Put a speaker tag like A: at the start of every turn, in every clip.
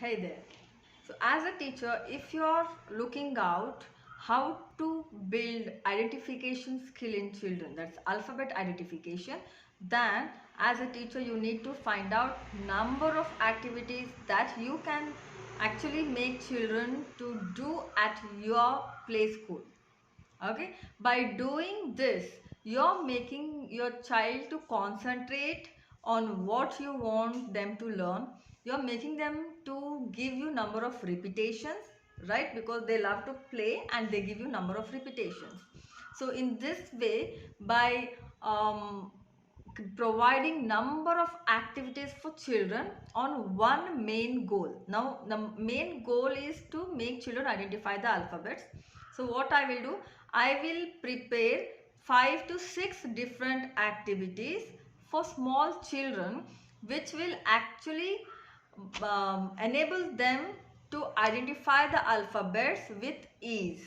A: Hey there. So as a teacher, if you're looking out how to build identification skill in children, that's alphabet identification, then as a teacher you need to find out number of activities that you can actually make children to do at your play school. Okay, by doing this you're making your child to concentrate on what you want them to learn. You're making them to give you number of repetitions, right? Because they love to play and they give you number of repetitions. So in this way, by providing number of activities for children on one main goal. Now the main goal is to make children identify the alphabets. So what I will do, I will prepare 5 to 6 different activities for small children which will actually enable them to identify the alphabets with ease.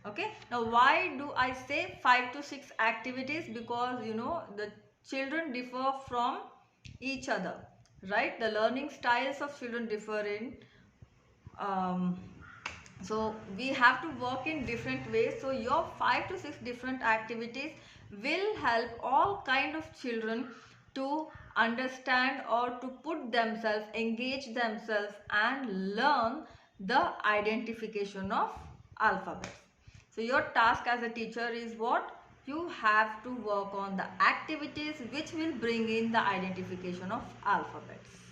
A: Okay, now why do I say 5 to 6 activities? Because the children differ from each other, right? The learning styles of children differ in um, so we have to work in different ways. So your 5 to 6 different activities will help all kind of children to understand or to put themselves, engage themselves and learn the identification of alphabets. So your task as a teacher is what? You have to work on the activities which will bring in the identification of alphabets.